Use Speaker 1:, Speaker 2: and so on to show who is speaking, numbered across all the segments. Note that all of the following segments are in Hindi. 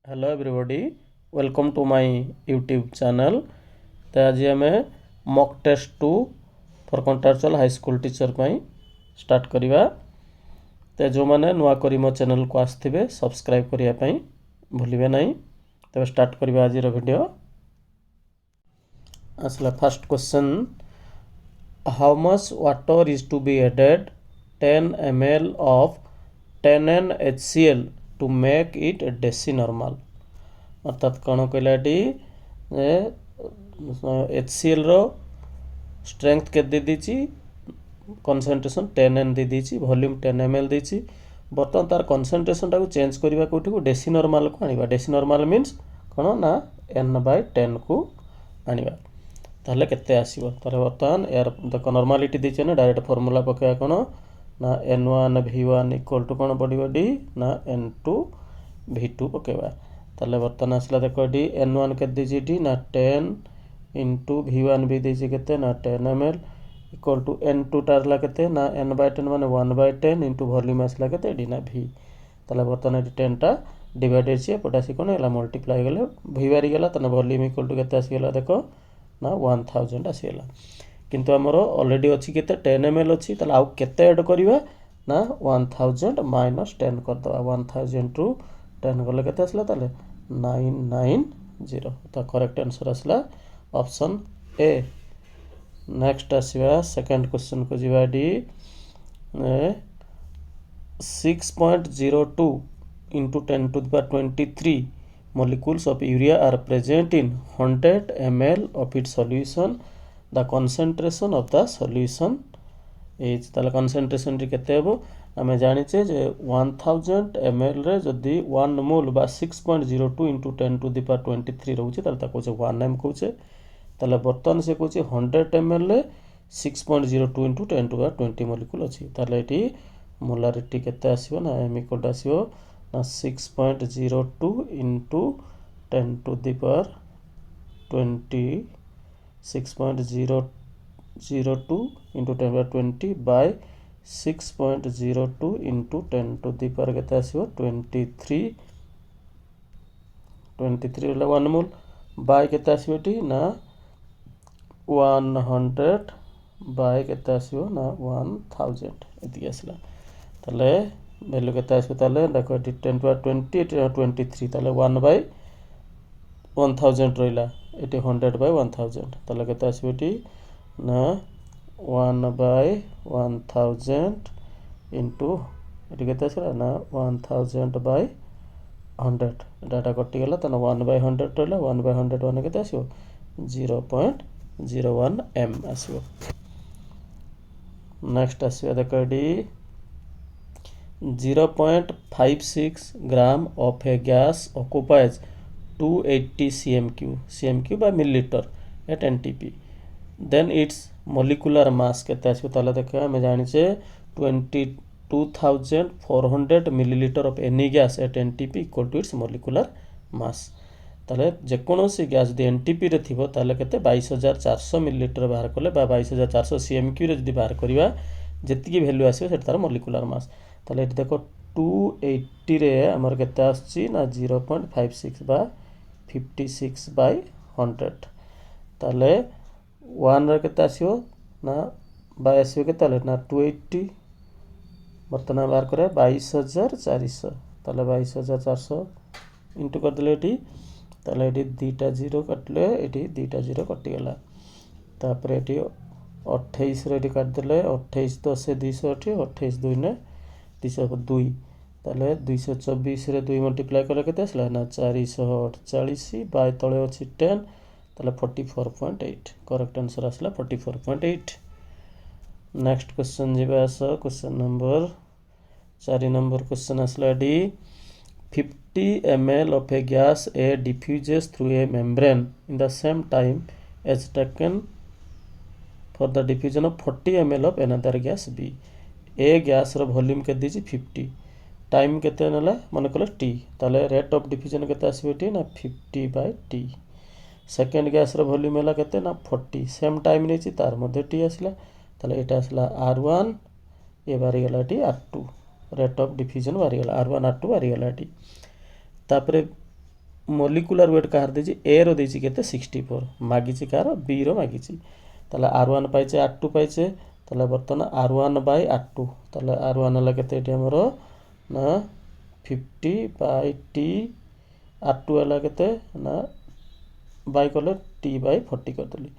Speaker 1: Hello everybody, welcome to my YouTube channel. तो आज आम mock test 2 for contractual high school teacher पाई स्टार्ट करवा। तो जो मैंने नुआ करी मो चैनल को आसथिबे सब्सक्राइब करने भूलिए नहीं। तो स्टार्ट करवा आज वीडियो। आसला first question, how much water is to be added 10 ml of 10N HCl to make it decinormal. अर्थात कौन कहलाटी HCl रो स्ट्रेंथ के दे दीची, कॉन्सेंट्रेशन 10N दे दीची, वॉल्यूम 10 ml दीची। बर्तमान तार कॉन्सेंट्रेशन टाको चेंज करवा कोठी को डेसिनॉर्मल को आनिबा। डेसिनॉर्मल मीन्स कौन ना n/10 को आनिबा। ताहले केते आसीबो। तारे बर्तमान यार देखो नॉर्मलिटी दीचे ना, डायरेक्ट फार्मूला पकेया कौन ना n1 v1 इक्वल टू कौन पड़ो डी ना n2 v2 पकेबा। ताहले बर्तमान आसला देखो डी n1 के दीची डी ना 10 इंटू v1 भी दीची केते ना 10 ml इक्वल टू n2 टारला केते ना n/10 माने 1/10 इंटू वॉल्यूम आसला केते डी ना v। ताहले बर्तमान एटी 10 टा डिवाइड होची पटासी कोन एला मल्टीप्लाई गेले v बारी गेला। ताने वॉल्यूम इक्वल टू केते आसी गेला देखो ना 1000 आसीगला। किंतु आमर ऑलरेडी अच्छी केते 10 ml अच्छी। ताले आउ केते ऐड करिवा ना 1000 माइनस 10 कर दवा। 1000 टू 10 गले केते आसला ताले 990। तो करेक्ट आंसर आसला ऑप्शन ए। नेक्स्ट आसीबा सेकंड क्वेश्चन को जीवा डी 6.02 into 10 to the power 23 molecules of urea are present in 100 ml of its solution. The concentration of the solution is ताले concentration टी केते हेबो आमे जानिचे जे 1000 ml रे जदी 1 मोल बा 6.02 into 10 to the power 23 रहउचे ताले ताको जे 1 m कहउचे। ताले बर्तमान से कहउचे 100 ml रे 6.02 into 10 to the power 20 molecule अछि। ताले एटी मोलारिटी केते आसीबो ना m इक्वल टू आसीबो ना 6.02 into 10 to the power 20 6.002 into 10 to the power 20 by 6.02 into 10 to the power केते आसीबो 23 वाला 1 मोल बाय केते आसीबो टी ना 100 बाय केते आसीबो ना 1000 एति आसला। ताले वैल्यू केते आसीबो ताले देखो 10 to the power 20 23 ताले 1 by 1000 रहिला एटी 100 by 1000 ताले केते आसीबो टी ना 1 by 1000 into एटी केते आसीला ना 1000 by 100 डाटा कटि गेला। ताने 1 by 100 रहिला 1 by 100 माने केते आसीबो 0.01 m आसीबो। नेक्स्ट आसीबा देखो D 0.56 gram of a gas occupies 280 cm³ by milliliter at NTP. Then its molecular mass केते आसीबो ताले देखो हम जानिचे 22,400 milliliter of any gas at NTP equal to its molecular mass. ताले जेकोनोसी गैस दि NTP रे थिबो ताले केते 22400 मिलीलीटर बाहर कले बा 22400 cm³ रे जदि बाहर करिवा जेतिकी वैल्यू आसीबो सेट तार मोलिकुलर मास। ताले एटी देखो 280 रे हमर केते आछि ना 0.56 बा 56 by 100। ताले 1 रे केते आसीबो ना बाय आसीबो केते ताले ना 280 बर्तमान बाहर करे 22400। ताले 22400 इंटू कर देले एटी ताले एटी दीटा जीरो कटले एटी दीटा जीरो कटि गेला। तापर एटी 28 रे एटी काट देले 28 10 280 28 2 ने 302 ताले 224 रे 2 मल्टीप्लाई करे केते आसला ना 448 बाय तळे अछि 10 ताले 44.8 करेक्ट आंसर आसला 44.8। नेक्स्ट क्वेश्चन जेबा आस क्वेश्चन नंबर 4 नंबर क्वेश्चन आसला D 50 ml of a gas A diffuses through a membrane in the same time as taken for the diffusion of 40 ml of another gas B. A gas रो वॉल्यूम के दीची 50 टाइम केते नला मन कले t ताले रेट ऑफ डिफ्यूजन केते आसीबो टी ना 50 by t। सेकंड गैस रो वॉल्यूम हला केते ना 40 सेम टाइम नेची तार मध्ये t आसला ताले एटा आसला r1 ए बारी गेला T r2 rate of diffusion बारी गेला r1 r2 बारी गेला टी। तापरे मोलिकुलर वेट कहार देछि ए रो देछि केते 64 मागिछि कार बी रो मागिछि ताले r1 पाइछे r2 पाइछे ताले बर्तमान r1 बाय r2 ताले r1 हला केते एटी हमरो ना 50 बाय t r2 हला केते ना बाय कले t बाय 40 कर देली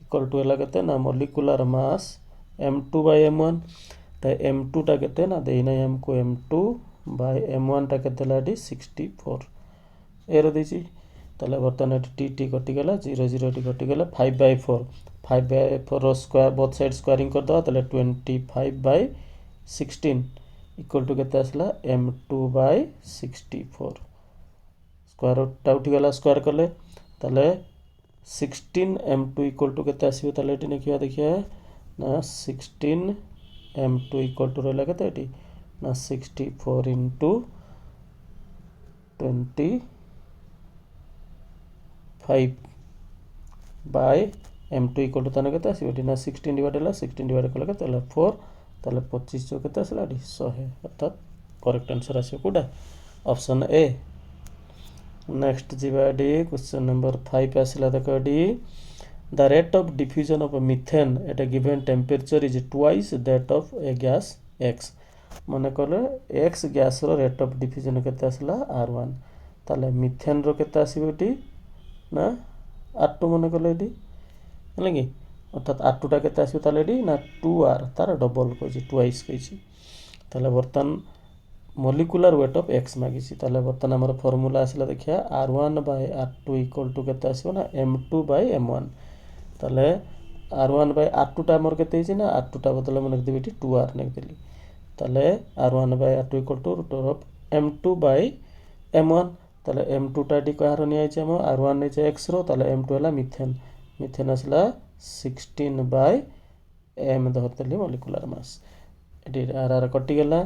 Speaker 1: इक्वल टू हला केते ना molecular mass m2 by m1 त m2 टा केते ना देइना हमको m2 बाय m1 टा केते लाडी 64 एरो देछि ताले बर्तमान एटी टी टी कटि गेला 0 0 टी कटि गेला 5 बाय 4 5 बाय 4 रो स्क्वायर बोथ साइड स्क्वायरिंग कर दो ताले 25 बाय 16 इक्वल टू केते आसला m2 बाय 64 स्क्वायर रूट टा उठी गेला स्क्वायर करले ताले 16 m2 इक्वल टू केते आसीबो ताले एटी नेकिया देखिया ना 16 m2 इक्वल टू रहला केते एटी ना 64 into 25 by m2 equal to ताने केते आसीबो एटी ना 16 डिवाइड होला 16 डिवाइड कले केते होला 4 ताले 25 जो केते आसला एटी 100 अर्थात करेक्ट आंसर आसीबो कोडा ऑप्शन ए नेक्स्ट जिबा डी क्वेश्चन नंबर 5 आसला देखो D the rate of diffusion of methane at a given temperature is twice that of a gas x मन कले x गैस रो रेट ऑफ डिफ्यूजन केते आसला r1 ताले मिथेन रो केते आसीबो एटी ना r2 मन कले एटी हले कि अर्थात r2 टा केते आसीबो ताले एटी ना 2r तार डबल कोछि ट्वाइस कोछि ताले बर्तन मोलिकुलर वेट ऑफ x मागिछि ताले बर्तन हमर फार्मूला आसला देखिया r1 by r2 equal to केते आसीबो ना m2 बाय m1 ताले r1 बाय r2 टा हमर केते हिछि ना r2 टा बदले मन देबी एटी 2r नेक देली ताले r1 by r2 equal to root of m2 by m1 ताले m2 टा डी कहार नि आइछ हम r1 ने x रो ताले m2 हला मिथेन मिथेन असला 16 बाय m धरतली मोलिकुलर मास एडी r कटि गेला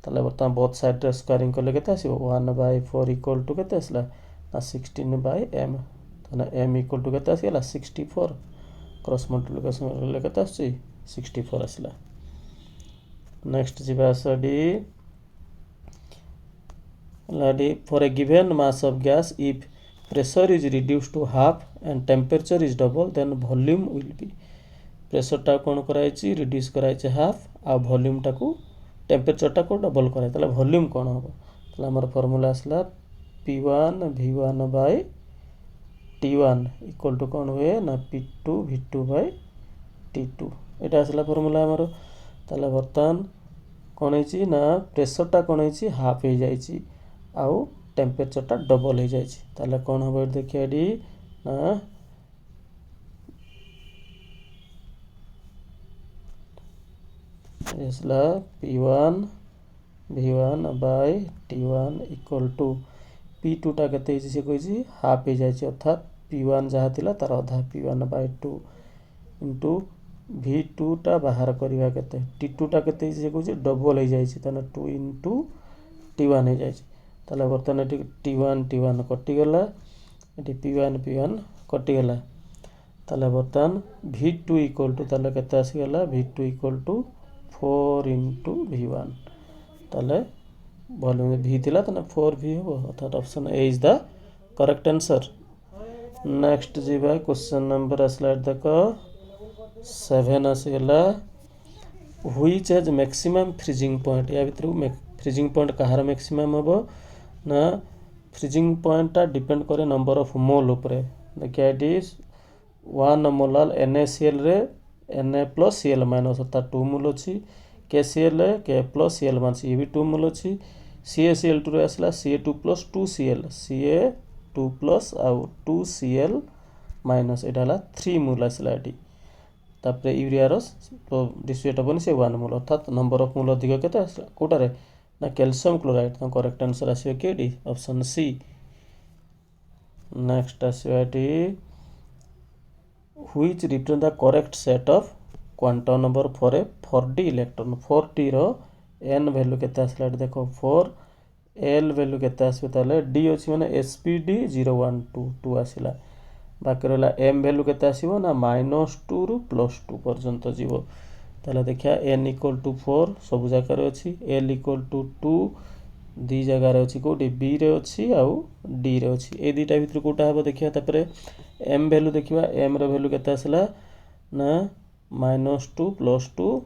Speaker 1: ताले बर्तमान बोथ साइड रे स्क्वायरिंग करले केते आसीबो 1 बाय 4 इक्वल टू केते असला ना 16 बाय m ताना m इक्वल टू केते आसीला 64 क्रॉस मल्टीप्लिकेशन करले केते आसी 64 आसीला नेक्स्ट जिबा सडी लाडी for a given mass of gas if pressure is reduced to half and temperature is double then volume will be pressure टा कोन कराइछि रिड्यूस कराइछि हाफ आ वॉल्यूम टा को टेम्परेचर टा को डबल कराइ तले वॉल्यूम कोन हो तले हमर फार्मूला आसला p1 v1 bye t1 equal to कोन होए ना p2 v2 बाय t2 एटा आसला फार्मूला हमर ताले बर्तन कोन हेछि ना प्रेशर टा कोन हेछि हाफ हे जाइछि आउ टेम्परेचर टा डबल हे जाइछि ताले कोन होबो देखिया डी ना इसला p1 v1 bye t1 equal to p2 टा केते हेछि से कहिछि हाफ हे जाइछि अर्थात p1 जहा थिला तार आधा p1 बाय 2 इनटू v2 टा बाहर करिवा केते t2 टा केते जे कहै डबल हे जाय छै तने 2 into t1 हे जाय छै तले बर्तन एटी t1 कटि गेला एटी p1 कटि गेला तले बर्तन v2 इक्वल टू तले केते आसी गेला v2 equal to 4 into v1 तले वॉल्यूम v थिला तने 4v हो अर्थात option A is the correct answer next जीवा क्वेश्चन नंबर स्लाइड देखो 7 आसीगला which has maximum freezing point या भीतर फ्रीजिंग पॉइंट कहार मैक्सिमम हबो ना फ्रीजिंग पॉइंट टा डिपेंड करे नंबर ऑफ मोल ऊपर देखिया इट इज 1 मोलार NaCl रे Na plus Cl minus अर्थात 2 मोल अछि KCl K plus Cl minus ये भी 2 मोल अछि CaCl2 रे आसला Ca2 plus 2Cl Ca2 plus आउ 2Cl minus एटा हला 3 मोल आसला एटी तापरे यूरिया रो तो डिस्ट्रीब्यूट बनि से 1 मोल अर्थात नंबर ऑफ मोल अधिक केते आसला कोटा रे ना कैल्शियम क्लोराइड तो करेक्ट आंसर आसीबो के डी ऑप्शन सी नेक्स्ट आसीबो एटी which return the correct set of quantum number for a 4d electron 4d रो n वैल्यू केते आसला देखो 4 l वैल्यू केते आसीबो ताले d अछि माने spd 0122 आसीला बाकी रहला m वैल्यू केते आसीबो ना -2 रु +2 पर्यंत जीवो ताले देखिया n = 4 सब जाकर अछि l = 2 दी जगार अच्छी कौटी बी रे अच्छी आउ डी रे अच्छी ए दुटा भितर कौटा हम देखिए तापर एम भैल्यू देखा एम रो भैल्यू केते आसला ना -2 +2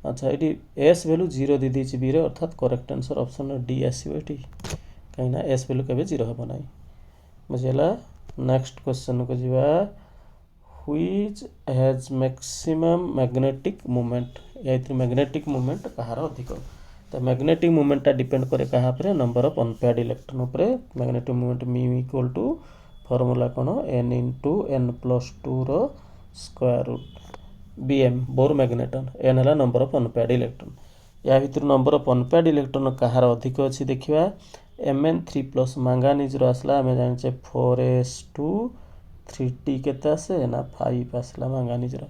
Speaker 1: अच्छा ये एस भैल्यू 0 दी देछि बी रे अर्थात करेक्ट आंसर ऑप्शन डी आसीबो एठी कहीं ना एस भैल्यू केबे 0 हेबो नाही बुझिला। नेक्स्ट क्वेश्चन को जीवा which has maximum magnetic moment या मैग्नेटिक मोमेंट कहार अधिक तो मैग्नेटिक मोमेंटा डिपेंड करे कहा पर नंबर ऑफ अनपेयर्ड इलेक्ट्रॉन उपर magnetic moment mu equal to formula कोन n * n+2 रो square root bm Bohr magneton n हला नंबर ऑफ अनपेयर्ड इलेक्ट्रॉन या भितर नंबर ऑफ अनपेयर्ड इलेक्ट्रॉन कहार अधिक अछि देखिबा Mn3+ मैंगानीज रो आसला हमें जानिचे 4s2 3t केते आसे ना 5 आसला मैंगानीज रो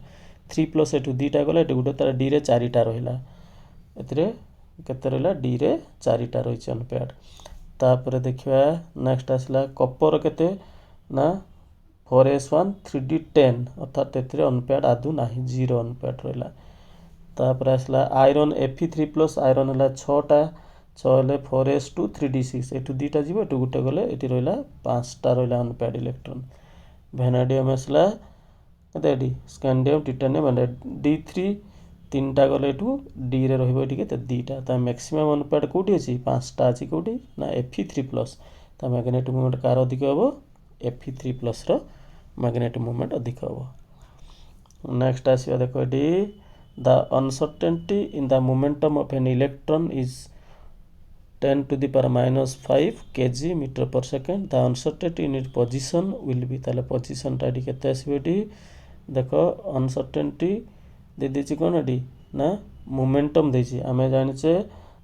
Speaker 1: 3+ एटू दीटा गला एटू गुटे तार d रे 4टा रहिला एतरे केते रहिला d रे 4टा रहिछ अनपेयर्ड तापर देखिबा नेक्स्ट आसला कॉपर केते ना 4s1 3d10 अर्थात एतरे अनपेयर्ड आदु नाही 0 अनपेयर्ड रहिला तापर आसला आयरन Fe3+ आयरन हला 6टा 6 ले 4s2 3d6 एटू दीटा जीवो एटू गुटे गले एटी रहिला 5टा रहिला अनपेयर्ड इलेक्ट्रॉन वेनाडियम आसला केते D scandium titanium and d3 तीनटा गले एटू डी रे रहिबो एटी केते दीटा ता मैक्सिमम अनपेयर्ड कोठी अछि 5टा अछि कोठी ना Fe3+ ता मैग्नेटिक मोमेंट कार अधिक हबो Fe3+ रो मैग्नेटिक मोमेंट अधिक हबो। नेक्स्ट आसीबा देखो एटी the uncertainty in the momentum of an electron is 10⁻⁵ kg metre per second the uncertainty in it position will be ताले पोजीशन टा केते आसीबो एटी देखो अनसर्टेनिटी दे देछि कोन एटी ना मोमेंटम देछि हमें जानिचे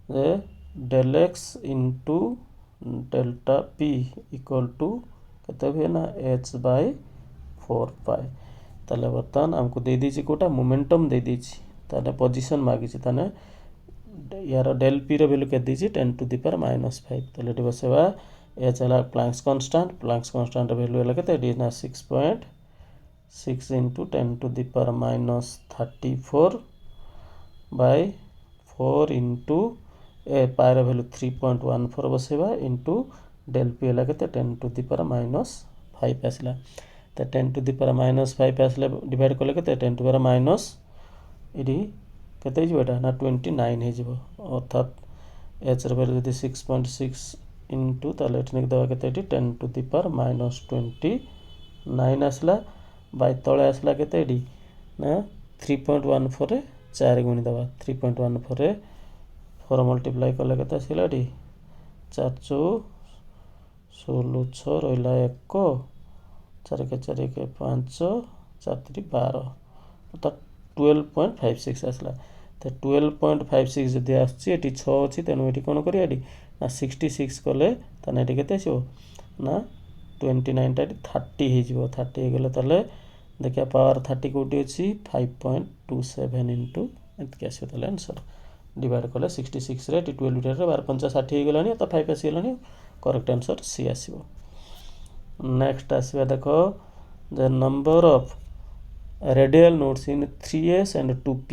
Speaker 1: जे del x into delta p equal to केते भी ना h/4 पाई ताले बर्तन हमको दे देछि कोटा मोमेंटम दे देछि ताले पोजीशन मागिछि ताने यार del p रो वैल्यू के देछि 10⁻⁵ ताले एटी बसेबा h हला प्लैंक्स कांस्टेंट रो वैल्यू हला केते एटी ना 6.6 into 10⁻34 by 4 into a pi रो वैल्यू 3.14 बसेबा into del p हला केते 10⁻⁵ आसला तो 10⁻⁵ आसले डिवाइड करले केते 10⁻⁻ एडी केते हिजो एटा ना 29 हिजो अर्थात h रो वैल्यू यदि 6.6 into ताले एठी लिख दबा केते एटी 10⁻29 आसला बाय तळे आसला केते एडी ना 3.14 रे 4 गुणी दबा 3.14 रे 4 मल्टीप्लाई करले केते आसिला एडी 4 4 16 6 रहिला 1 4 के 4 के 5 4 3 12 अर्थात 12.56 आसला तो 12.56 जदि आछि एटी 6 अछि तेनु एटी कोन करिया एटी ना 66 कले तने एटी केते आसीबो ना 29 टा 30 हिजबो 30 हे गेले तले देखिया पावर 30 कोटी अछि 5.27 into एत आसीबो तले आंसर डिवाइड कले 66 रे 12 रे 12 5 60 हे गेलानी तो 5 आसी Gelani correct answer C आसीबो। Next आसीबा देखो the number of radial nodes in 3s and 2p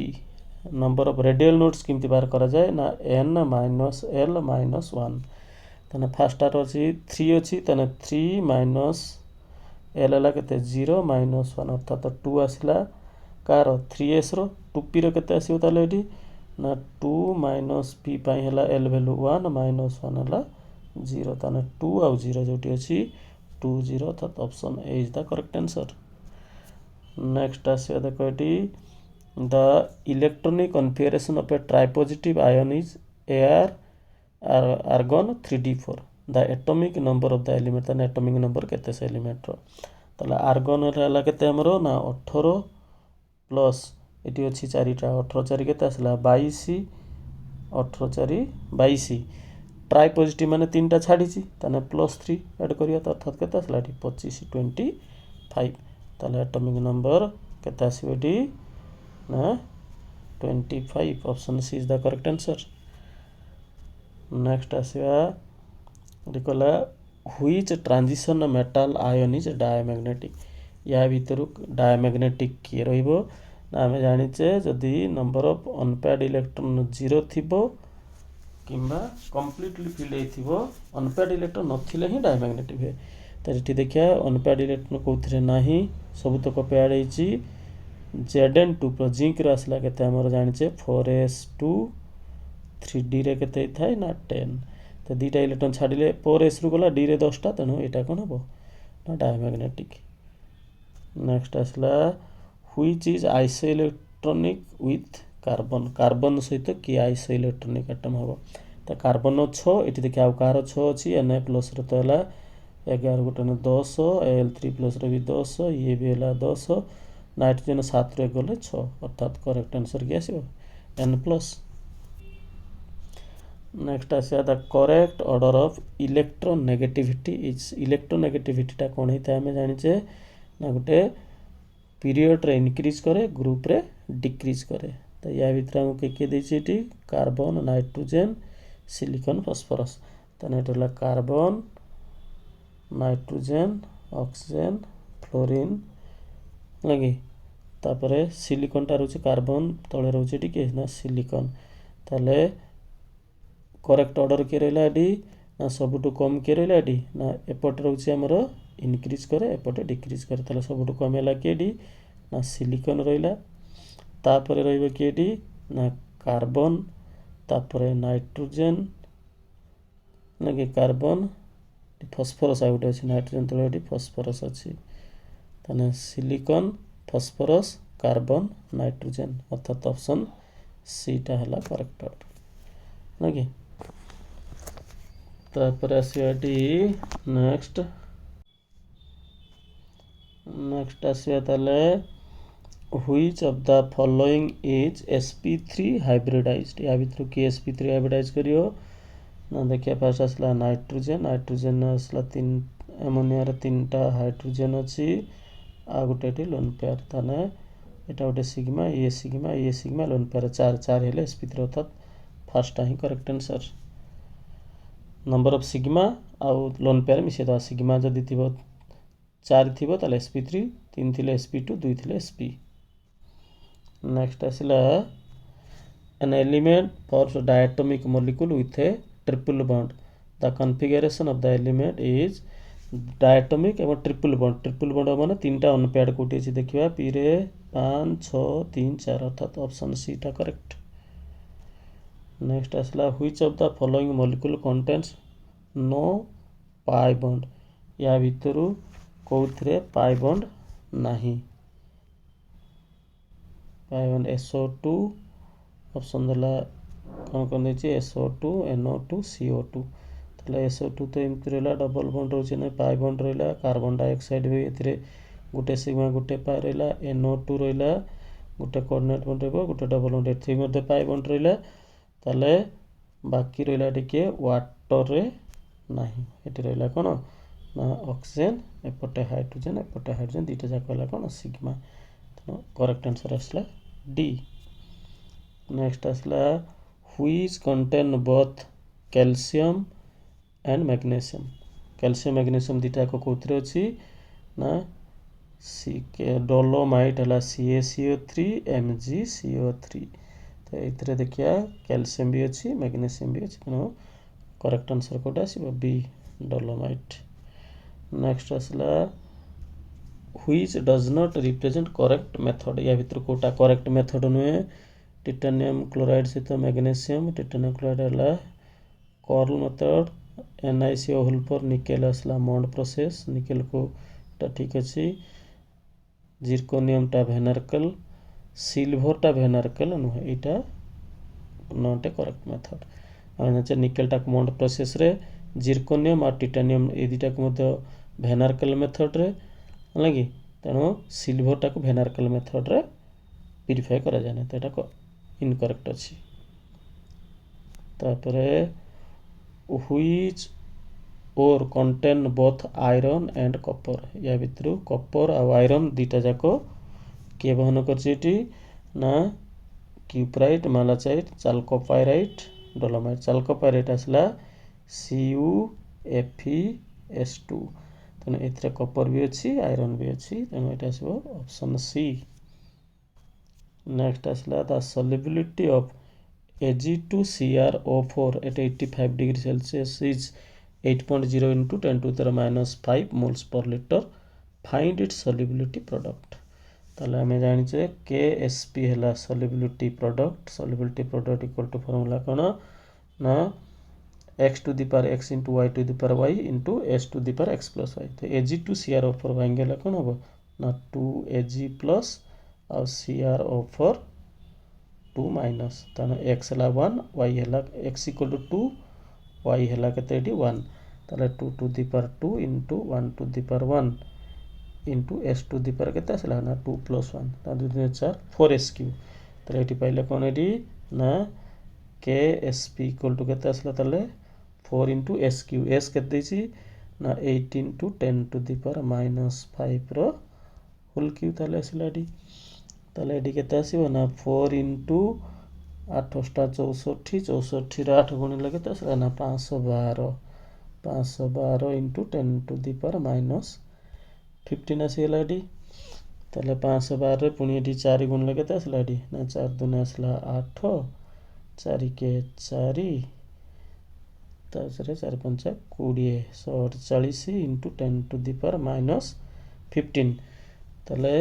Speaker 1: number of radial nodes किमती बार करा जाए ना n - l - 1 तने फर्स्ट आर अछि 3 अछि तने 3 - l ला केते 0 - 1 अर्थात 2 आसिला कार 3s रो 2p रो केते आसीबो ताले एठी ना 2 - p पाई हला l वैल्यू 1 - 1 हला 0 तने 2 आ 0 जोटी अछि 2 0 अर्थात option A is the correct answer. Next आसीबा देखो एठी the electronic configuration of a tripositive ion is Ar argon 3d4 the atomic number of the element तने एटॉमिक नंबर केते से एलिमेंट रो तला आर्गन हला केते हमरो ना 18 प्लस एटी अछि 4टा 18 4 केते आसला 22 18 4 22 ट्राई पॉजिटिव माने 3टा छाडीची तने +3 ऐड करिया त अर्थात केते आसला एटी 25 25 तले एटॉमिक नंबर केते आसीबेटी ना 25 option C is the correct answer. Next आसीबा देखला which transition metal ion is diamagnetic या भितरु डायमैग्नेटिक के रहिबो ना हमें जानिचे जदी नंबर ऑफ अनपेयर्ड इलेक्ट्रॉन 0 थिबो किंबा कंप्लीटली फिल होइथिबो अनपेयर्ड इलेक्ट्रॉन नथिले ही डायमैग्नेटिक हुए। तो ये देखिए अनपेयर्ड इलेक्ट्रॉन कौन नाही सबुतक पेयर्ड होइछि Zn2 प्लस जिंक आसला केते हमर जानिछे 4s2 3d रे केते थाए ना 10 तो दुटा इलेक्ट्रॉन छाड़िले 4s रु गला d रे 10टा तेणु एटा कोन हबो ना डायमैग्नेटिक। नेक्स्ट आसला which is isoelectronic with carbon carbon सहित कि आइसोइलेक्ट्रॉनिक एटम हबो तो कार्बन 6 एटी देखि आउ कार 6 अछि Na प्लस रे तो हला 11 गुटे 10 Al3 प्लस रे भी 10 ये भी हला 10 नाइट्रोजन 7 रे गले 6 अर्थात करेक्ट आंसर कि आसीबो N प्लस। नेक्स्ट आसिया the correct order of electron negativity is electronegativity टा कोन हेता हमें जानिचे ना गुटे पीरियड रे इंक्रीज करे ग्रुप रे डिक्रीज करे तो या भीतर हमके के देछि एटी कार्बन नाइट्रोजन सिलिकॉन फास्फोरस तो नेटला कार्बन नाइट्रोजन ऑक्सीजन फ्लोरीन लगी तापरे सिलिकॉन टा रहउछि कार्बन तळे रहउछि एटी के ना सिलिकॉन ताले करेक्ट ऑर्डर के रहला एडी ना सबुटु कम के रहला एडी ना एपट रहउछि हमर इंक्रीज करे एपटे डिक्रीज करे ताले सबुटु कम हैला के एडी ना सिलिकॉन रहला तापरे रहइबो के एडी ना कार्बन तापरे नाइट्रोजन लगे कार्बन फॉस्फोरस आउट अछि नाइट्रोजन तळे एडी फॉस्फोरस अछि तने सिलिकॉन फॉस्फोरस कार्बन नाइट्रोजन अर्थात ऑप्शन सी टा हला करेक्ट ऑर्डर लगे। तापर आसीआटी नेक्स्ट आसिया ताले which of the following is sp3 hybridized या भितर की sp3 हाइब्रिडाइज करियो ना देखिए फर्स्ट आसला नाइट्रोजन आसला 3 अमोनिया रे 3टा हाइड्रोजन अछि आ गुटेटी लोन पेयर ताने एटा गोटे सिग्मा लोन पेयर 4 हेले sp3 अर्थात first he correct answer. Number of sigma आउ लोन पेयर मिसे दवा सिग्मा जदि थिबो 4 थिबो ताले sp3 3 थिले sp2 2 थिले sp। नेक्स्ट आसला an element forms a diatomic molecule with a triple bond the configuration of the element is diatomic एवं ट्रिपल बॉन्ड माने तीनटा अनपेयर्ड कोटी अछि देखिबा p रे 5 6 3 4 अर्थात ऑप्शन सी टा करेक्ट। नेक्स्ट आसला which of the following molecule contains no pi bond या भितरु कोउथरे पाई बॉन्ड नाही पाई बॉन्ड SO2 ऑप्शन दला कोन देछि SO2 NO2 CO2 तले SO2 तो एमति रहला डबल बॉन्ड रहउछि ने पाई बॉन्ड रहला कार्बन डाइऑक्साइड भी एथिरे गुटे सिग्मा गुटे पाई रहला NO2 रहला गुटे कोऑर्डिनेट बॉन्ड रहबो गुटे डबल बॉन्ड एथि मध्ये पाई बॉन्ड रहला ताले बाकी रहला टिके वाटर रे नाही एति रहला कोन ना ऑक्सीजन एपटे हाइड्रोजन दीटा जाक हला कोन सिग्मा तो करेक्ट आंसर असला डी। नेक्स्ट असला which contain both calcium and magnesium calcium magnesium दीटा को कोथरे अछि ना डोलोमाइट हला CaCO3 MgCO3 तो एथरे देखिया कैल्शियम भी अछि मैग्नीशियम भी अछि तो करेक्ट आंसर कोटा आसीबो बी डोलोमाइट। नेक्स्ट असला which does not represent correct method या भितर कोटा करेक्ट मेथड नुए टाइटेनियम क्लोराइड सहित मैग्नीशियम टाइटेनियम क्लोराइड हला कर्ल मेथड NiCO होल पर निकेल असला मॉन्ड प्रोसेस निकेल को टा ठीक अछि जिरकोनियम टा वेनरकल सिल्वर टा वेनरकल नुहे एटा नॉट ए करेक्ट मेथड आने निकेल टा मॉन्ड प्रोसेस रे जिरकोनियम और टाइटेनियम ए दुटा को मध्य वेनरकल मेथड रे लगी तेणु सिल्वर टा को वेनरकल मेथड रे प्यूरिफाई करा जाने तो एटा इनकरेक्ट अछि। तापरे व्हिच और contain both iron and copper या भितरु कॉपर और आयरन दुटा जाको के बहन करछि ना क्यूप्राइट मालाचाइट चाल्कोपाइराइट डोलोमाइट चाल्कोपाइराइट आसला CuFeS2 तेणु एथिरे कॉपर भी अछि आयरन भी अछि तेणु एटा आसीबो ऑप्शन सी। नेक्स्ट आसला the solubility of Ag2CrO4 at 85 degree Celsius is 8.0 into 10 to the minus 5 moles per liter. Find its solubility product. ताले आमे जानिचे KSP है solubility product equal to formula कौन ना x to the power x into y to the power y into s to the power x plus y. तो Ag2CrO4 भांगे कौन होगा ना 2Ag plus और CrO4 2 minus ताना x है 1 y है x equal to 2 y है केते 1 ताले 2 to the power 2 into 1 to the power 1 into s to the power केते आसला ना 2 plus 1 ता 2 3 4 4s cube ताले एटी पाइले कोन एटी ना KSP equal to केते आसला ताले 4 into s cube s केते देछि ना 8 into 10 to the power minus 5 रो होल क्यूब ताले आसला एटी ताले एटी केते आसीबो ना 4 into 8 टा 64 64 रो 8 गुणिले केते आसला ना 512 into 10 to the power minus 15 आसीगला eighty ताले 512 रे पुणी एटी 4 गुणिले केते आसला एटी ना 4 दुने आसला 8 4 के 4 तासरे 4 5 20 140 into 10 to the power minus 15 ताले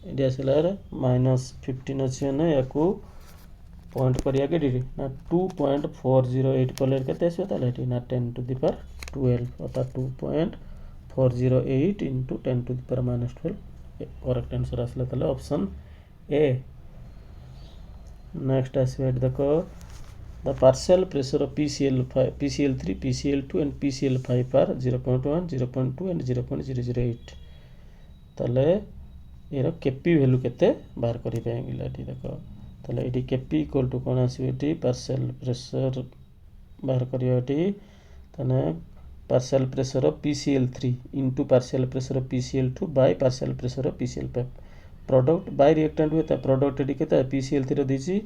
Speaker 1: एटी आसला minus 15 अछि ना याकू पॉइंट करिया के डी ना 2.408 कलर केते आसीबो ताले एटी ना 10 to the power 12 अर्थात 2.408 into 10 to the power minus 12 correct answer आसला ताले ऑप्शन ए नेक्स्ट आसीबो देखो the partial pressure of PCl3 PCl2 and PCl5 are 0.1 0.2 and 0.008 ताले एरो केपी वैल्यू केते बाहर करि पाएंगे एटी देखो ताले एटी केपी इक्वल टू कोन आसीबो एटी पार्शियल प्रेशर बाहर करियो एटी तने partial pressure of PCl3 into partial pressure of PCl2 by partial pressure of PCl5 product by reactant होता है product एटी केता है PCl3 दीची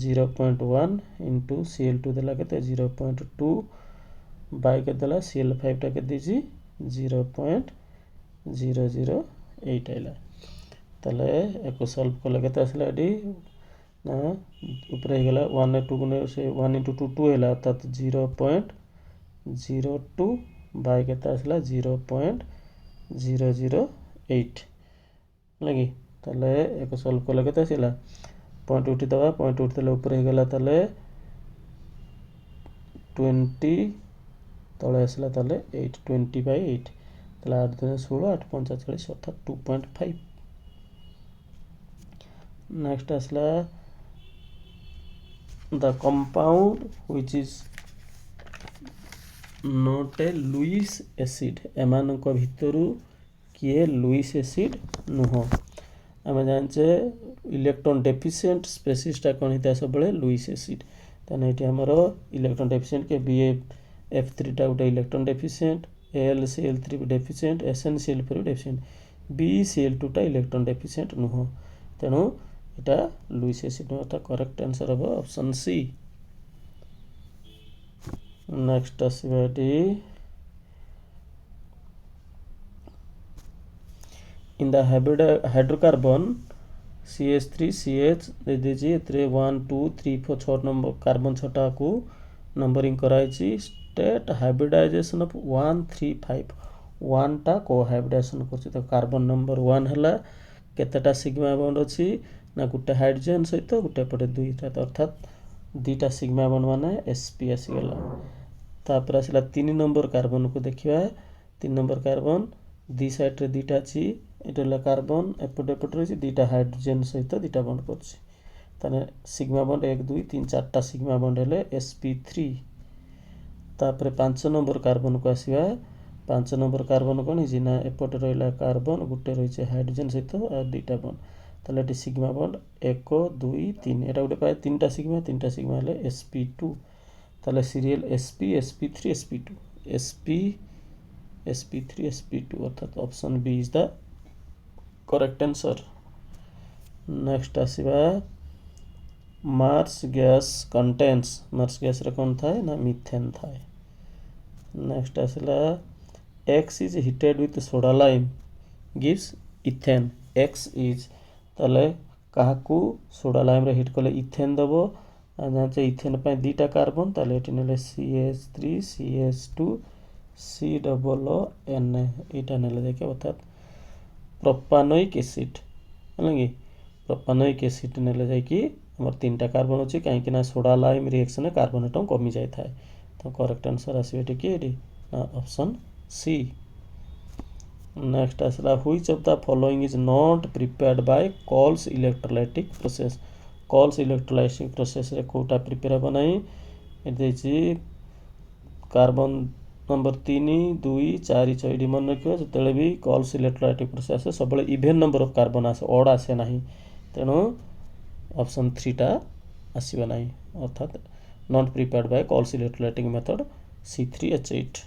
Speaker 1: 0.1 into Cl2 देला केता है 0.2 by के देला Cl5 टा के दीची 0.008 आइला तले एको सॉल्व करले केता आसला एटी ना ऊपर हे गेला 1 2 गुने से 1 into 2 2 हैला अर्थात 0.02 बाय केता आसला 0.008 लगी तले एको सॉल्व करले केता आसला पॉइंट उठी दबा पॉइंट उठी तले ऊपर हे गेला तले 20 तले आसला तले 8 20 by 8 तले 8 दिन 16 8 45 अर्थात 2.5 नेक्स्ट आसला the compound which is not a Lewis acid एमानक भितरु किए लुइस एसिड नुह आमे जानचे इलेक्ट्रॉन डेफिशिएंट स्पेसीस टा कोन हिता सब बळे लुइस एसिड तने एटी हमरो इलेक्ट्रॉन डेफिशिएंट के BF3 टा उटा electron deficient AlCl3 deficient SnCl4 deficient BeCl2 टा इलेक्ट्रॉन डेफिशिएंट नुह तेनु एटा लुइस एसिड नुह ता करेक्ट आंसर हो ऑप्शन सी नेक्स्ट आसीबेटी in the hydrocarbon CH3CH दे दीजिए एतरे 1 2 3 4 6 नंबर कार्बन 6 टा को नंबरिंग कराइछि स्टेट हाइब्रिडाइजेशन ऑफ 1 3 5 1 टा को हाइब्रिडाइजेशन करछि तो कार्बन नंबर 1 हला केतेटा सिग्मा बॉन्ड अछि ना गुटे हाइड्रोजन सहित गुटे पटे दुईटा अर्थात दुईटा सिग्मा बॉन्ड माने sp आसी गेला तापर आसिला 3 नंबर कार्बन को देखिबा 3 नंबर कार्बन दी साइड रे दुईटा अछि एटला कार्बन एपटे एपटे रही दुईटा हाइड्रोजन सहित दुईटा बॉन्ड करछि तने सिग्मा बॉन्ड 1 2 3 4 टा सिग्मा बॉन्ड हेले sp3 तापर 5 नंबर कार्बन को आसीबा 5 नंबर कार्बन कोन हिजि ना एपटे रहिला कार्बन गुटे रही छे हाइड्रोजन सहित आ दुईटा बॉन्ड ताले एटी सिग्मा बॉन्ड 1 2 3 एटा गुटे पाए 3टा सिग्मा हेले sp2 ताले serial sp sp3 sp2 sp sp3 sp2 अर्थात option B is the correct answer next आसीबा marsh gas contains marsh gas रे कोन थाए ना मीथेन थाए नेक्स्ट आसीला x is heated with soda lime gives ethane x is ताले काहाकू सोडा लाइम रे हिट कले इथेन दबो जाने इथेन पे दुटा कार्बन ताले एटी नेले CH3 CH2 C double N एटा नेले देखिए अर्थात प्रोपानोइक एसिड है कि प्रोपानोइक एसिड नेले जाकि हमर तीनटा कार्बन अछि कहीं ना soda lime reaction carbon atom कमी जाय थाए तो करेक्ट आंसर आसीबे टी कि ऑप्शन सी। नेक्स्ट आसला which of the following is not prepared buy calls electrolytic process calls electrolytic process रे कोटा प्रिपेयर हबो नाही एदेछि कार्बन नंबर 3 2 4 6 मन रखियो जतले भी कॉल्स इलेक्ट्रोलाइटिक प्रोसेस सब इवेन नंबर ऑफ कार्बन आसे ऑड आसे नाही तेणु ऑप्शन 3 टा आसीबे नाही अर्थात not prepared buy calls electrolytic method C3H8।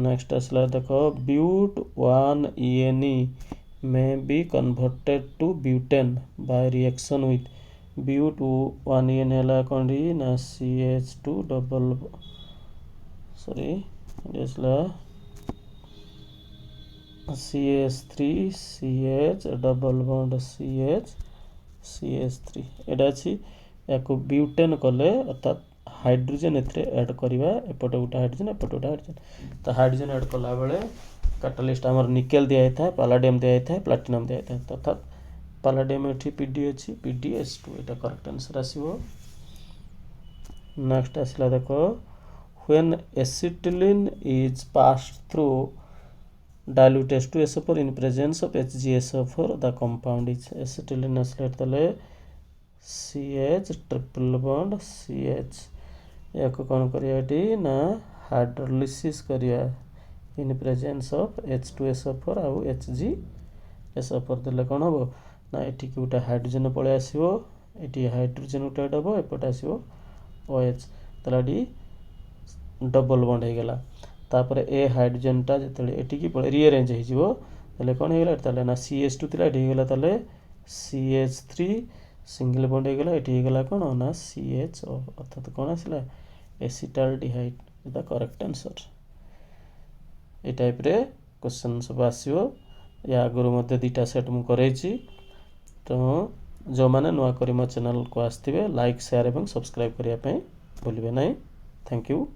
Speaker 1: Next आसला देखो ब्यूट 1ENE may be converted to butane by reaction with ब्यूट 1ENE हला कोंडी ना CH2 double sorry इसला CH3 CH double bond CH CH3 एटा अछि याको ब्यूटेन कले अर्थात हाइड्रोजन एथरे ऐड करबा एपटे उटा हाइड्रोजन एपटे उटा हाइड्रोजन तो हाइड्रोजन ऐड कला बेले कैटालिस्ट हमर निकेल दिया था पैलाडियम दिया था प्लैटिनम दिया था अर्थात पैलाडियम एठी Pd अछि PdS2 एटा करेक्ट आंसर आसीबो। नेक्स्ट आसला देखो when acetylene is passed through dilute H2SO4 in presence of HgSO4 the compound is acetylene aslet तले CH ट्रिपल बॉन्ड CH याको कौन करिया एटी ना हाइड्रोलिसिस करिया इन प्रेजेंस ऑफ H2SO4 आउ HgSO4 देले कौन हबो ना एटी कि उटा हाइड्रोजन पळे आसीबो एटी हाइड्रोजन उटा डबो एपट आसीबो OH तलाडी डबल बॉन्ड हो गला तापर ए हाइड्रोजन टा जतले एटी की पळे रीअरेंज हो जिवो तले कोन हो गला तले ना CH2 तिला एटी हो गला तले CH3 सिंगल बॉन्ड हो गला एटी हो गला कोन ना CHO अर्थात कोन आसिला acetaldehyde is the correct answer. A type रे क्वेश्चन सब आसीबो या आगुरु मध्ये दुटा सेट मु करैछि तो जो माने नुआ करी मो चैनल को आस्थिबे लाइक शेयर एवं सब्सक्राइब करिया पई भूलिबे नै। Thank you.